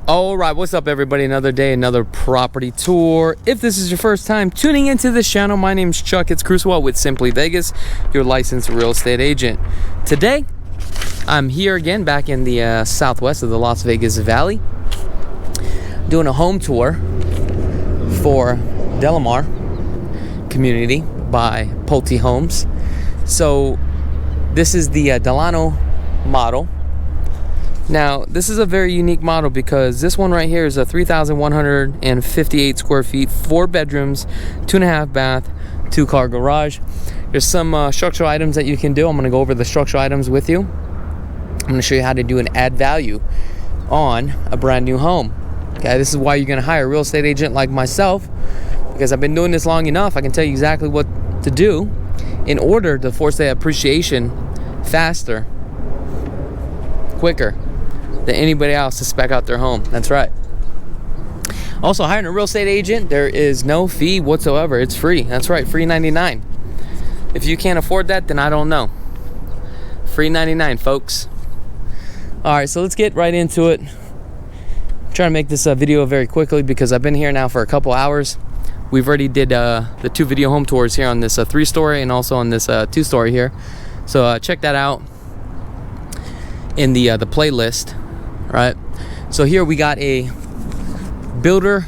All right, what's up everybody? Another day, another property tour. If this is your first time tuning into this channel, my name is Chakits Krulsawat with Simply Vegas, your licensed real estate agent. Today, I'm here again back in the southwest of the Las Vegas Valley, doing a home tour for Delamar community by Pulte Homes. So this is the Delano model. Now, this is a very unique model because this one right here is a 3,158 square feet, 4 bedrooms, 2.5 bath, 2-car garage. There's some structural items that you can do. I'm going to go over the structural items with you. I'm going to show you how to do an add value on a brand new home. Okay, this is why you're going to hire a real estate agent like myself, because I've been doing this long enough. I can tell you exactly what to do in order to force that appreciation faster, quicker than anybody else to spec out their home. That's right. Also, hiring a real estate agent, there is no fee whatsoever. It's free. That's right, free 99. If you can't afford that, then I don't know. Free 99, folks. All right, so let's get right into it. I'm trying to make this video very quickly because I've been here now for a couple hours. We've already did the 2 video home tours here on this 3-story and also on this 2-story here. So check that out in the playlist. Right, so here we got a builder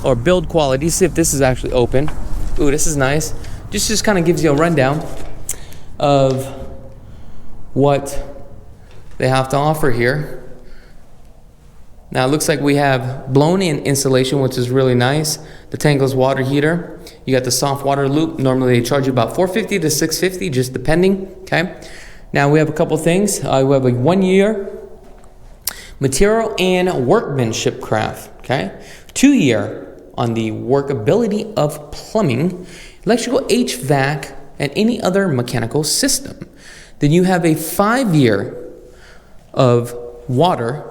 or build quality. See if this is actually open. Ooh, this is nice. Just kind of gives you a rundown of what they have to offer here. Now it looks like we have blown-in insulation, which is really nice. The tankless water heater. You got the soft water loop. Normally they charge you about $450 to $650, just depending. Okay. Now we have a couple things. We have a 1-year material and workmanship craft, okay? 2-year on the workability of plumbing, electrical, HVAC, and any other mechanical system. Then you have a 5-year of water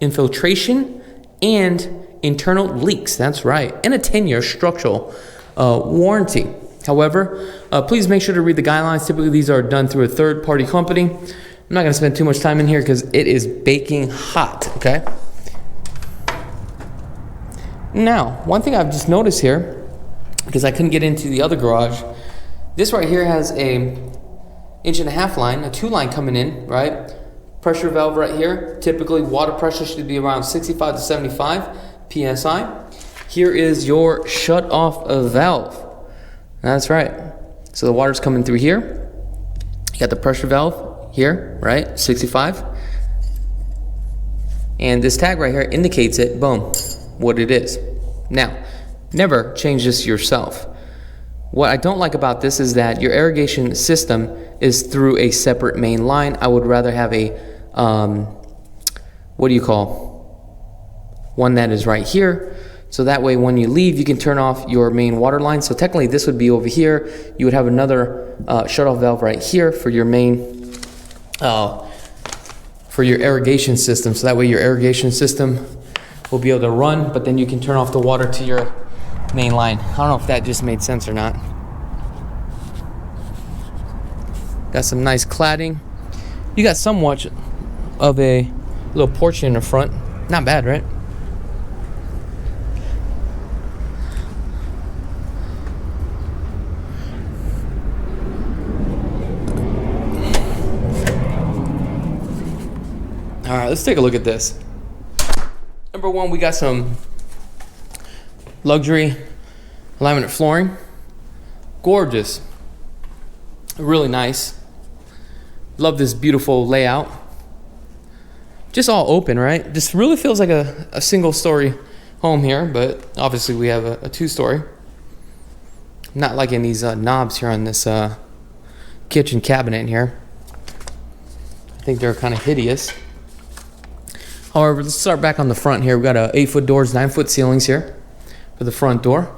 infiltration and internal leaks. That's right, and a 10-year structural warranty. However, please make sure to read the guidelines. Typically, these are done through a third-party company. I'm not going to spend too much time in here because it is baking hot, okay? Now, one thing I've just noticed here, because I couldn't get into the other garage, this right here has a 1.5-inch line, a 2-line coming in, right? Pressure valve right here. Typically, water pressure should be around 65 to 75 PSI. Here is your shut-off valve. That's right. So the water's coming through here. You got the pressure valve here, right? 65. And this tag right here indicates it, boom, what it is. Now, never change this yourself. What I don't like about this is that your irrigation system is through a separate main line. I would rather have a, one that is right here. So that way when you leave, you can turn off your main water line. So technically this would be over here. You would have another shut-off valve right here for your main, for your irrigation system. So that way your irrigation system will be able to run, but then you can turn off the water to your main line. I don't know if that just made sense or not. Got some nice cladding. You got somewhat of a little porch in the front. Not bad, right? All right, let's take a look at this. Number one, we got some luxury laminate flooring. Gorgeous. Really nice. Love this beautiful layout. Just all open, right? Just really feels like a single-story home here, but obviously we have a 2-story. Not liking these knobs here on this kitchen cabinet here. I think they're kind of hideous. However, let's start back on the front here. We've got 8-foot doors, 9-foot ceilings here for the front door.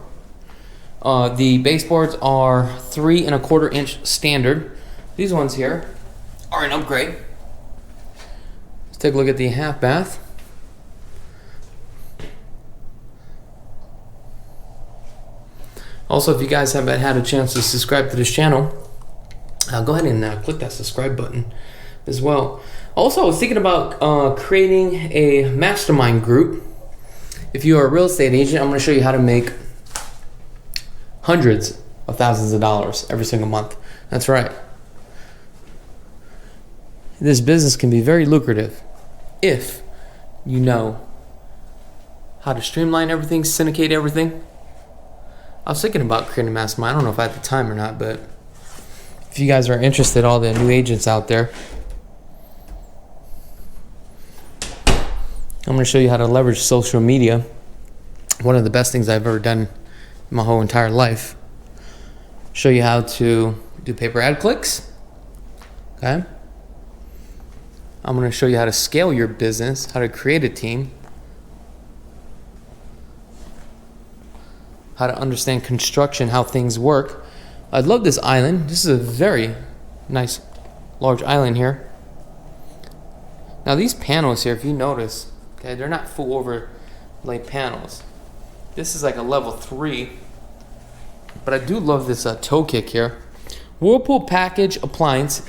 The baseboards are 3¼ inch standard. These ones here are an upgrade. Let's take a look at the half bath. Also, if you guys haven't had a chance to subscribe to this channel, go ahead and click that subscribe button. as well. Also, I was thinking about creating a mastermind group. If you are a real estate agent, I'm going to show you how to make hundreds of thousands of dollars every single month. That's right. This business can be very lucrative if you know how to streamline everything, syndicate everything. I was thinking about creating a mastermind. I don't know if I had the time or not, but if you guys are interested, all the new agents out there, I'm going to show you how to leverage social media. One of the best things I've ever done in my whole entire life. Show you how to do paper ad clicks. Okay. I'm going to show you how to scale your business, how to create a team, how to understand construction, how things work. I love this island. This is a very nice, large island here. Now these panels here, if you notice, okay, they're not full overlay panels. This is like a level 3, but I do love this toe kick here. Whirlpool package appliance,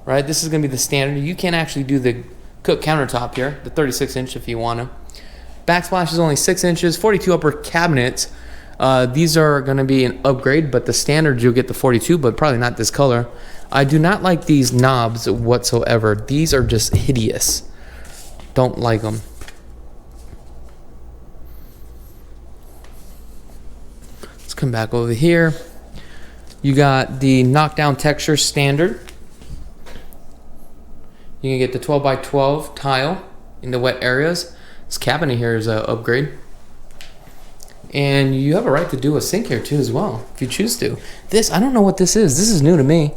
right? This is gonna be the standard. You can actually do the cook countertop here, the 36 inch if you wanna. Backsplash is only 6 inches, 42 upper cabinets. These are gonna be an upgrade, but the standard you'll get the 42, but probably not this color. I do not like these knobs whatsoever. These are just hideous. Don't like them. Let's come back over here. You got the knockdown texture standard. You can get the 12 by 12 tile in the wet areas. This cabinet here is an upgrade. And you have a right to do a sink here too as well, if you choose to. This, I don't know what this is. This is new to me.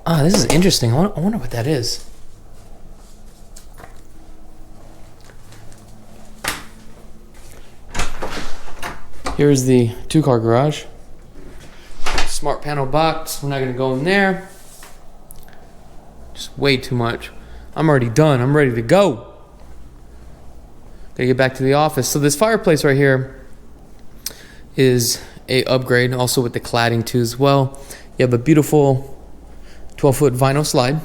Ah, this is interesting. I wonder what that is. Here's the 2-car garage. Smart panel box. We're not gonna go in there. Just way too much. I'm already done. I'm ready to go. Gotta get back to the office. So this fireplace right here is a upgrade, also with the cladding too as well. You have a beautiful 12-foot vinyl slide.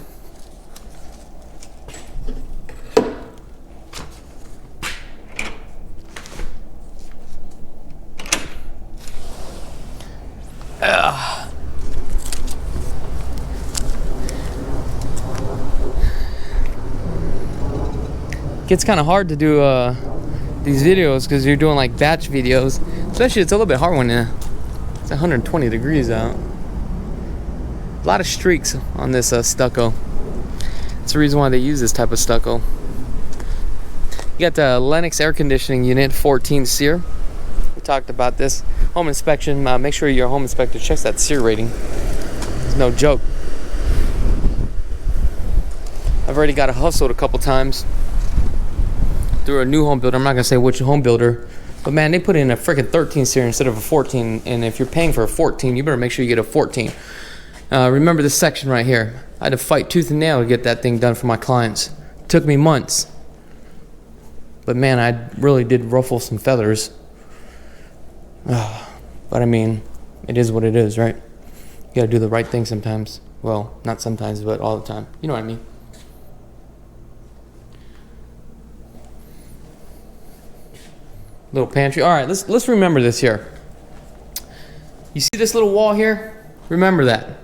It's kind of hard to do these videos because you're doing like batch videos, especially it's a little bit hard when it's 120 degrees out. A lot of streaks on this stucco. That's the reason why they use this type of stucco. You got the Lennox air conditioning unit, 14 SEER. We talked about this. Home inspection, make sure your home inspector checks that SEER rating. It's no joke. I've already got hustled a couple times through a new home builder. I'm not gonna say which home builder, but man, they put in a freaking 13 SEER instead of a 14, and if you're paying for a 14, you better make sure you get a 14. Remember this section right here. I had to fight tooth and nail to get that thing done for my clients. It took me months, but man, I really did ruffle some feathers. But I mean, it is what it is, right? You gotta do the right thing sometimes. Well, not sometimes, but all the time. You know what I mean? Little pantry. All right, let's remember this here. You see this little wall here? Remember that.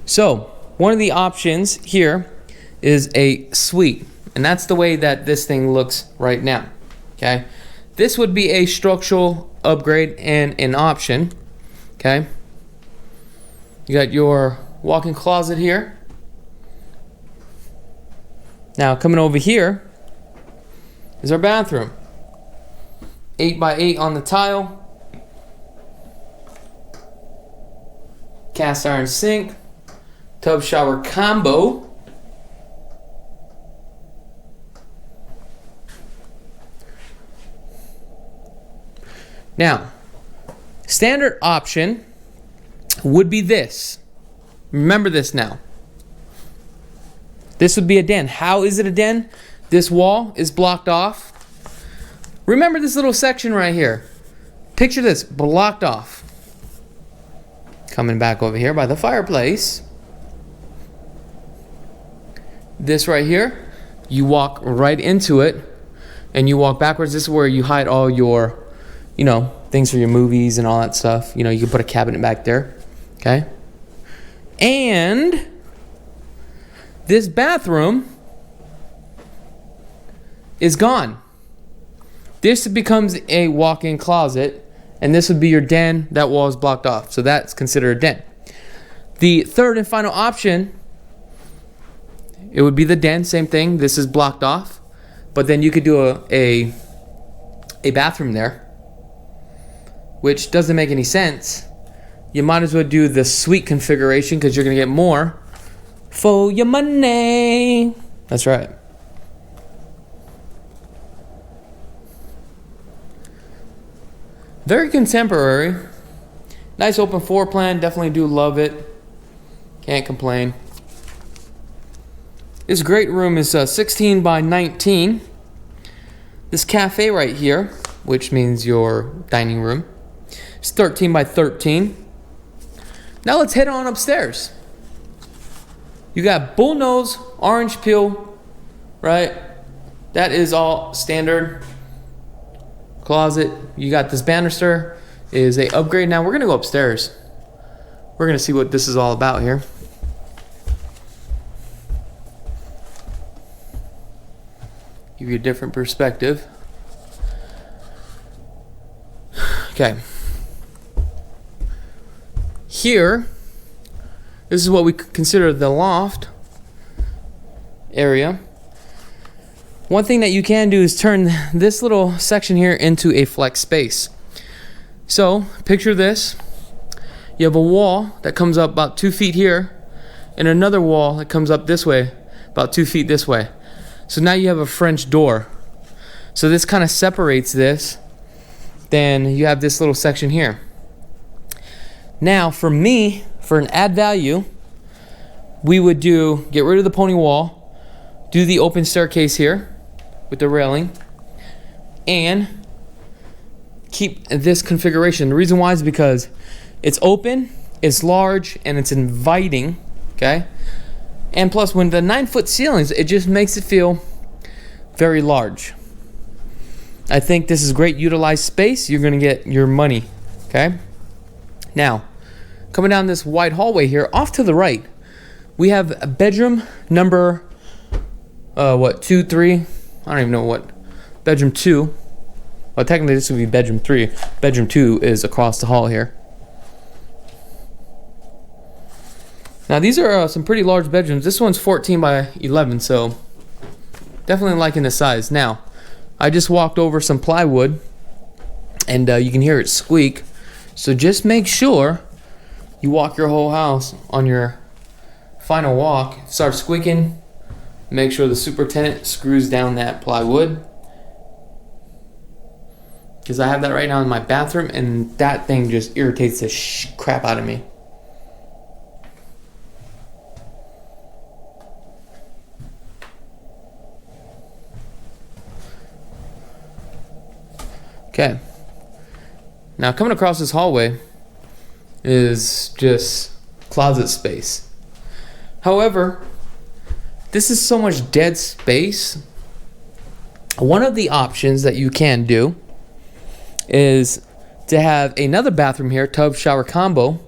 So one of the options here is a suite, and that's the way that this thing looks right now. Okay, this would be a structural upgrade and an option. Okay, you got your walk-in closet here. Now coming over here is our bathroom. 8 by 8 on the tile. Cast iron sink. Tub shower combo. Now, standard option would be this. Remember this now. This would be a den. How is it a den? This wall is blocked off. Remember this little section right here. Picture this, blocked off. Coming back over here by the fireplace. this right here, you walk right into it and you walk backwards. This is where you hide all your, you know, things for your movies and all that stuff. You know, you can put a cabinet back there. Okay. And this bathroom is gone. This becomes a walk-in closet, and this would be your den. That wall is blocked off, so that's considered a den. The third and final option, it would be the den. Same thing. This is blocked off, but then you could do a bathroom there, which doesn't make any sense. You might as well do the suite configuration because you're gonna get more for your money. That's right. Very contemporary. Nice open floor plan. Definitely do love it. Can't complain. This great room is 16 by 19. This cafe right here, which means your dining room, is 13 by 13. Now let's head on upstairs. You got bullnose, orange peel, right? That is all standard. Closet. You got this banister is a upgrade. Now we're gonna go upstairs. We're gonna see what this is all about here. Give you a different perspective. Okay. Here, this is what we consider the loft area. One thing that you can do is turn this little section here into a flex space. So, picture this. You have a wall that comes up about 2 feet here, and another wall that comes up this way, about 2 feet this way. So now you have a French door. So this kind of separates this. Then you have this little section here. Now, for me, for an add value, we would get rid of the pony wall, do the open staircase here with the railing, and keep this configuration. The reason why is because it's open, it's large, and it's inviting, okay? And plus, when the 9-foot ceilings, it just makes it feel very large. I think this is great utilized space. You're gonna get your money, okay? Now, coming down this wide hallway here, off to the right, we have a bedroom number, 2, 3, I don't even know what, bedroom 2. Well, technically this would be bedroom 3. Bedroom 2 is across the hall here. Now these are some pretty large bedrooms. This one's 14 by 11, so definitely liking the size. Now, I just walked over some plywood, and you can hear it squeak. So just make sure you walk your whole house on your final walk. Start squeaking. Make sure the superintendent screws down that plywood, because I have that right now in my bathroom, and that thing just irritates the crap out of me. Okay. Now coming across this hallway is just closet space. However, this is so much dead space. One of the options that you can do is to have another bathroom here, tub shower combo,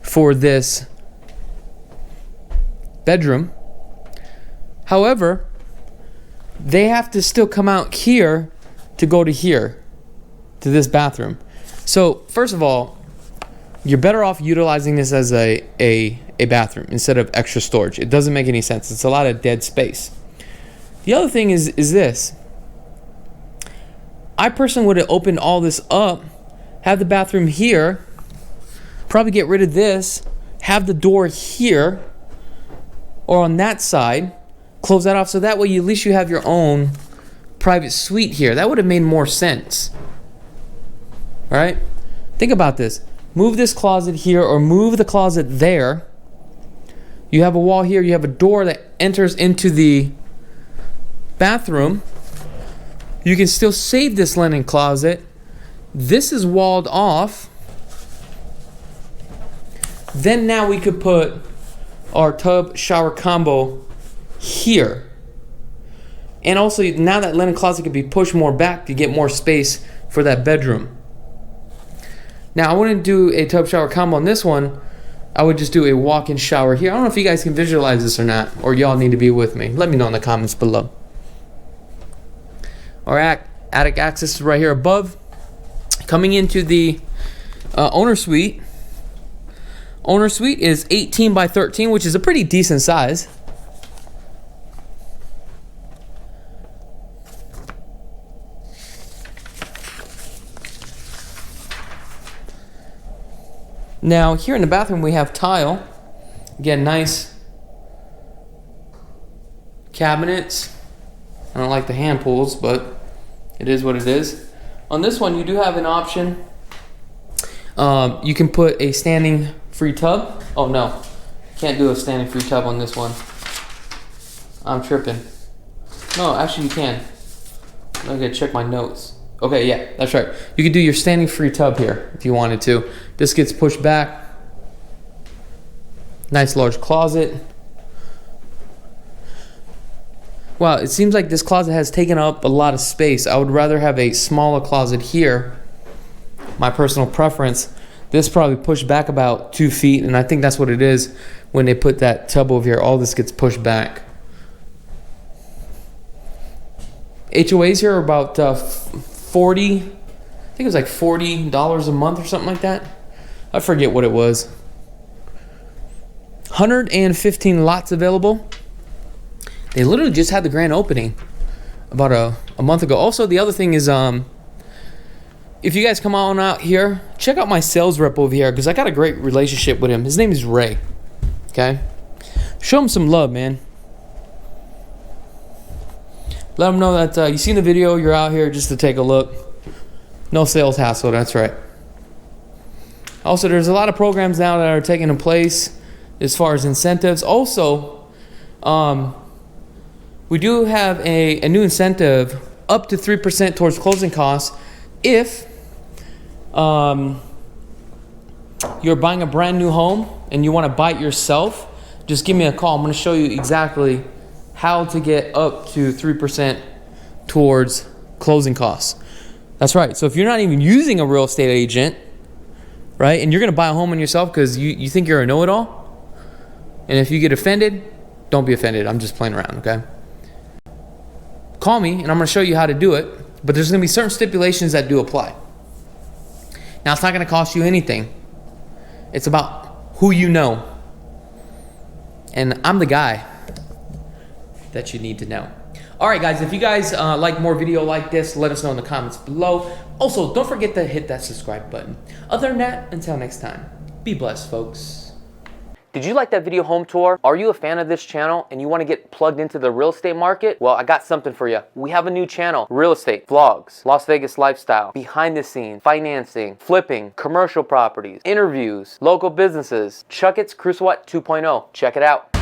for this bedroom. However, they have to still come out here to go to here, to this bathroom. So first of all, you're better off utilizing this as a bathroom instead of extra storage. It doesn't make any sense. It's a lot of dead space. The other thing is this. I personally would have opened all this up, have the bathroom here, probably get rid of this, have the door here or on that side, close that off, so that way at least you have your own private suite here. That would have made more sense. All right? Think about this. Move this closet here or move the closet there. You have a wall here. You have a door that enters into the bathroom. You can still save this linen closet. This is walled off. Then now we could put our tub shower combo here. And also, now that linen closet can be pushed more back to get more space for that bedroom. Now, I wouldn't do a tub shower combo on this one. I would just do a walk-in shower here. I don't know if you guys can visualize this or not, or y'all need to be with me. Let me know in the comments below. Our attic access is right here above. Coming into the owner suite. Owner suite is 18 by 13, which is a pretty decent size. Now, here in the bathroom, we have tile. Again, nice cabinets. I don't like the hand pulls, but it is what it is. On this one, you do have an option. You can put a standing free tub. Oh, no. Can't do a standing free tub on this one. I'm tripping. No, actually, you can. I'm going to check my notes. Okay, yeah, that's right. You could do your standing free tub here if you wanted to. This gets pushed back. Nice large closet. Wow, it seems like this closet has taken up a lot of space. I would rather have a smaller closet here. My personal preference. This probably pushed back about 2 feet, and I think that's what it is when they put that tub over here. All this gets pushed back. HOAs here are about 40, I think it was like $40 a month or something like that. I forget what it was. 115 lots available. They literally just had the grand opening about a month ago. Also, the other thing is, if you guys come on out here, check out my sales rep over here, because I got a great relationship with him. His name is Ray. Okay? Show him some love, man. Let them know that you seen the video, you're out here just to take a look. No sales hassle, that's right. Also, there's a lot of programs now that are taking place as far as incentives. Also, we do have a new incentive up to 3% towards closing costs if you're buying a brand new home and you want to buy it yourself. Just give me a call. I'm going to show you exactly how to get up to 3% towards closing costs. That's right. So if you're not even using a real estate agent, right, and you're going to buy a home on yourself because you think you're a know-it-all, and if you get offended, don't be offended. I'm just playing around, okay? Call me, and I'm going to show you how to do it, but there's going to be certain stipulations that do apply. Now, it's not going to cost you anything. It's about who you know. And I'm the guy that you need to know. All right, guys, if you guys like more video like this, let us know in the comments below. Also, don't forget to hit that subscribe button. Other than that, until next time, be blessed, folks. Did you like that video home tour? Are you a fan of this channel and you want to get plugged into the real estate market? Well, I got something for you. We have a new channel, real estate, vlogs, Las Vegas lifestyle, behind the scenes, financing, flipping, commercial properties, interviews, local businesses, Chakits Krulsawat 2.0. Check it out.